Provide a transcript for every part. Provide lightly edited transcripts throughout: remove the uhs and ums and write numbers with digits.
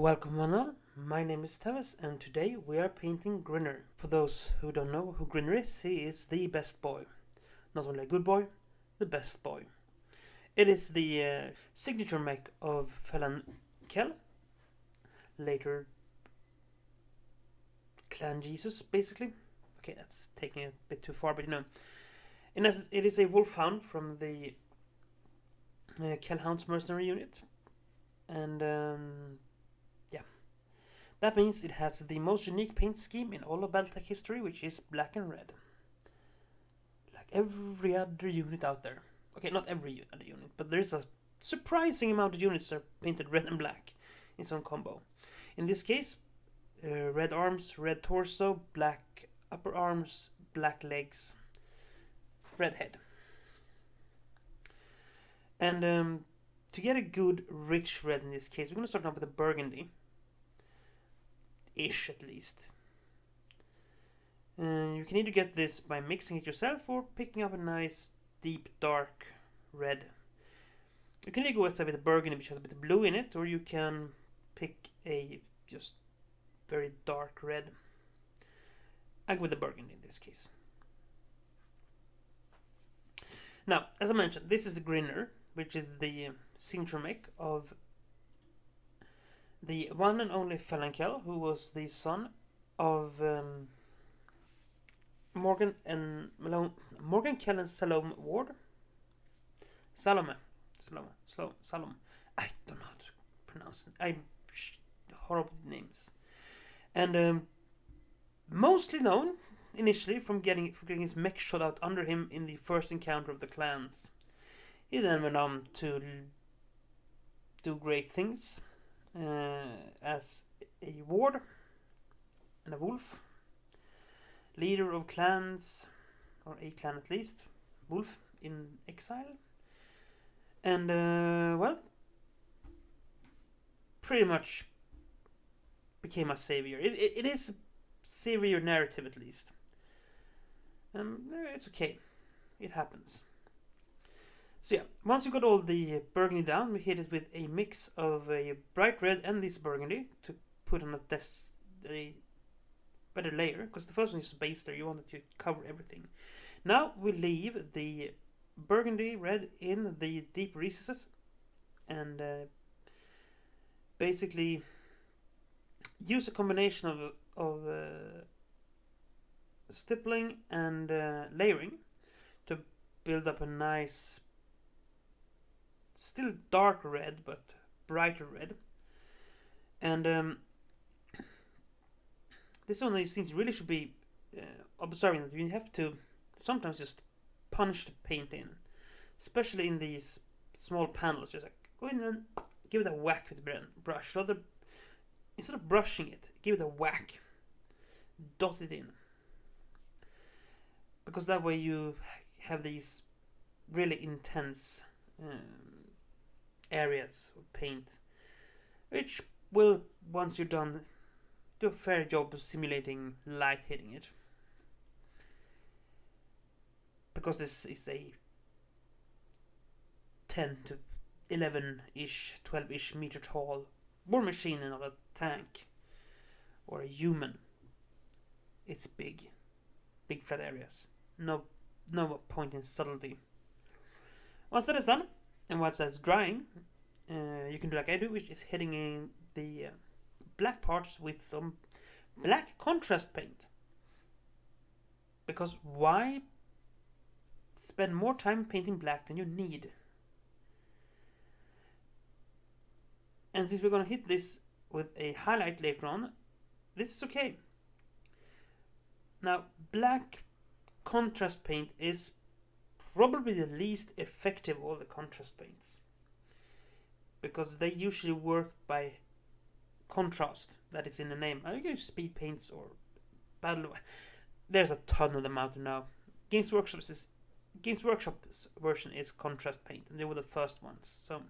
Welcome one all, my name is Tawess and today we are painting Grinner. For those who don't know who Grinner is, he is the best boy. Not only a good boy, the best boy. It is the signature mech of Phelan Kells, later Clan Jesus basically. Okay, that's taking it a bit too far, but you know. In essence, it is a wolfhound from the Kellhounds mercenary unit. And that means it has the most unique paint scheme in all of Battletech history, which is black and red. Like every other unit out there. Okay, not every other unit, but there is a surprising amount of units that are painted red and black in some combo. In this case, red arms, red torso, black upper arms, black legs, red head. And to get a good, rich red in this case, we're going to start off with a burgundy. Ish, at least. You can either get this by mixing it yourself or picking up a nice, deep, dark red. You can either go with a burgundy which has a bit of blue in it, or you can pick a just very dark red. I go with the burgundy in this case. Now, as I mentioned, this is the Grinner, which is the signature mech of the one and only Phelan Kells, who was the son of Morgan Kells and Salome Ward. Salome. I don't know how to pronounce it. Horrible names. And mostly known initially for getting his mech shot out under him in the first encounter of the clans. He then went on to do great things. As a ward and a wolf, leader of clans, or a clan at least, wolf in exile, and well, pretty much became a savior. It is a savior narrative at least. It's okay, it happens. So yeah, once you got all the burgundy down, we hit it with a mix of a bright red and this burgundy to put on a better layer, because the first one is base layer, you wanted to cover everything. Now we leave the burgundy red in the deep recesses and basically use a combination of stippling and layering to build up a nice, still dark red, but brighter red. And this is one of these things you really should be observing, that you have to sometimes just punch the paint in, especially in these small panels. Just like go in and give it a whack with the brush. Instead of brushing it, give it a whack, dot it in, because that way you have these really intense areas of paint, which will, once you're done, do a fair job of simulating light hitting it. Because this is a 10 to 11-ish, 12-ish meter tall war machine and not a tank or a human. It's big flat areas. No point in subtlety. Once that is done, and once that's drying, you can do like I do, which is hitting in the black parts with some black contrast paint. Because why spend more time painting black than you need? And since we're going to hit this with a highlight later on, this is okay. Now, black contrast paint is probably the least effective of all the contrast paints, because they usually work by contrast. That is in the name. You can use speed paints or battle. There's a ton of them out there now. Games Workshop's version is contrast paint, and they were the first ones. So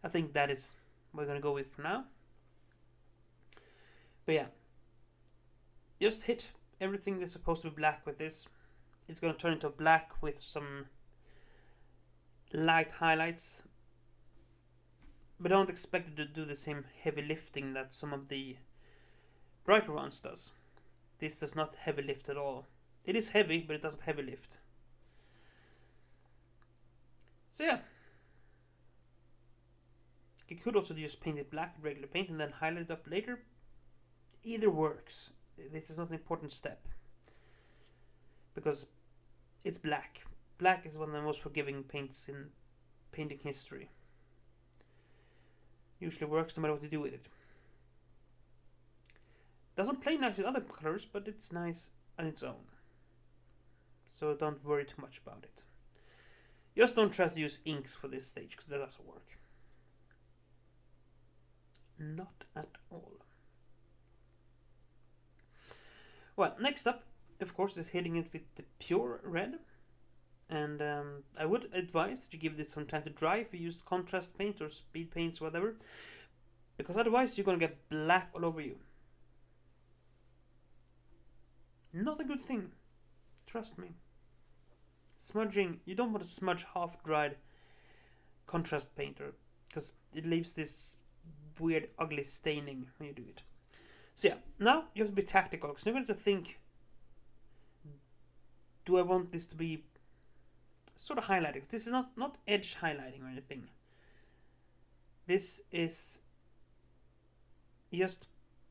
I think that is what we're gonna go with for now. But yeah, just hit everything that's supposed to be black with this. It's gonna turn into black with some light highlights. but don't expect it to do the same heavy lifting that some of the brighter ones does. This does not heavy lift at all. It is heavy, but it doesn't heavy lift. So yeah. You could also just paint it black with regular paint and then highlight it up later. Either works. This is not an important step. Because it's black. Black is one of the most forgiving paints in painting history. Usually works no matter what you do with it. Doesn't play nice with other colors, but it's nice on its own. So don't worry too much about it. Just don't try to use inks for this stage, because that doesn't work. Not at all. Well, next up, of course, is hitting it with the pure red. And I would advise that you give this some time to dry if you use contrast paint or speed paints or whatever. Because otherwise you're going to get black all over you. Not a good thing. Trust me. Smudging, you don't want to smudge half-dried contrast painter. Because it leaves this weird, ugly staining when you do it. So yeah, now you have to be tactical. Because you're going to think, do I want this to be sort of highlighting? This is not edge highlighting or anything. This is just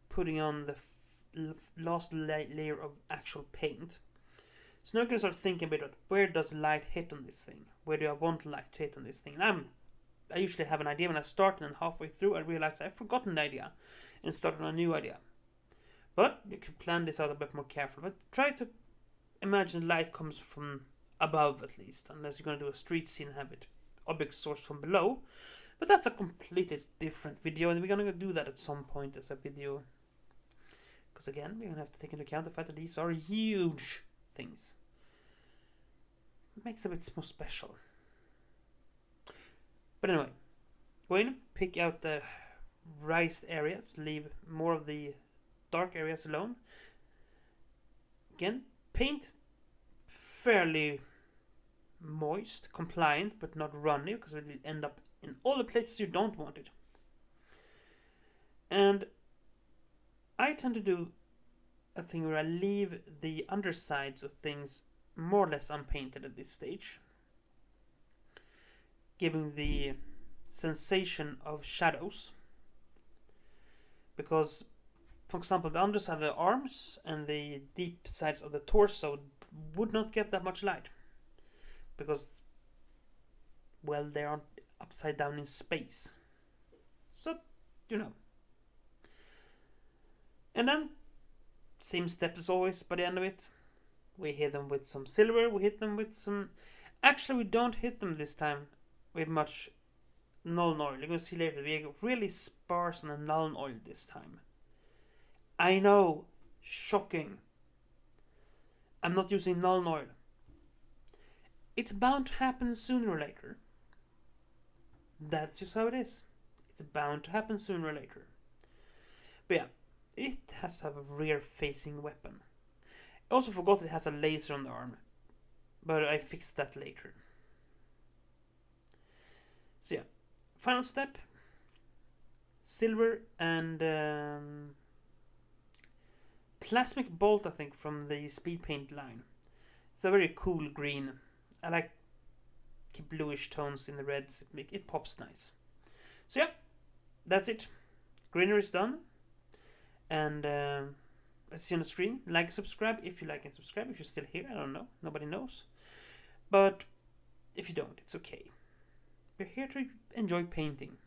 putting on the last layer of actual paint. So now I'm going to start thinking a bit about where does light hit on this thing? Where do I want light to hit on this thing? And I usually have an idea when I start, and then halfway through I realize I've forgotten the idea and started on a new idea. But you should plan this out a bit more carefully. But try to imagine light comes from above at least, unless you're going to do a street scene and have it object sourced from below. But that's a completely different video, and we're going to do that at some point as a video. Because again, we're going to have to take into account the fact that these are huge things. It makes it a bit more special. But anyway, go in, pick out the raised areas, leave more of the dark areas alone. Again, paint fairly moist, compliant, but not runny, because it will end up in all the places you don't want it. And I tend to do a thing where I leave the undersides of things more or less unpainted at this stage, giving the sensation of shadows. Because, for example, the underside of the arms and the deep sides of the torso would not get that much light. Because, well, they aren't upside down in space. So, you know. And then, same steps as always by the end of it. We hit them with some silver, we hit them with some... Actually, we don't hit them this time with much Nuln Oil. You're going to see later, we are really sparse on the Nuln Oil this time. I know, shocking. I'm not using Nuln Oil. It's bound to happen sooner or later. That's just how it is. It's bound to happen sooner or later. But yeah, it has to have a rear-facing weapon. I also forgot it has a laser on the arm, but I fixed that later. So yeah, final step. Silver and plasmic bolt, I think, from the speed paint line. It's a very cool green. I like bluish tones in the reds. It pops nice. So yeah, that's it. Grinner is done. And as you see on the screen, like and subscribe if you like and subscribe. If you're still here, I don't know. Nobody knows. But if you don't, it's okay. We're here to enjoy painting.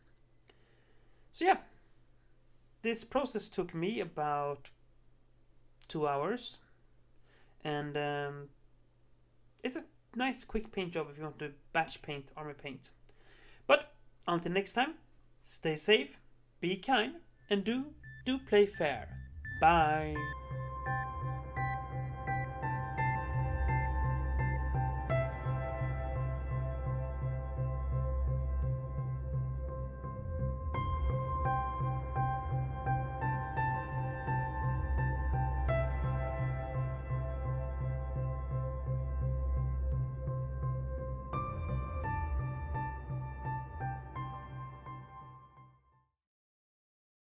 So yeah, this process took me about 2 hours. And it's a nice quick paint job if you want to batch paint, armor paint. But until next time, stay safe, be kind, and do play fair. Bye.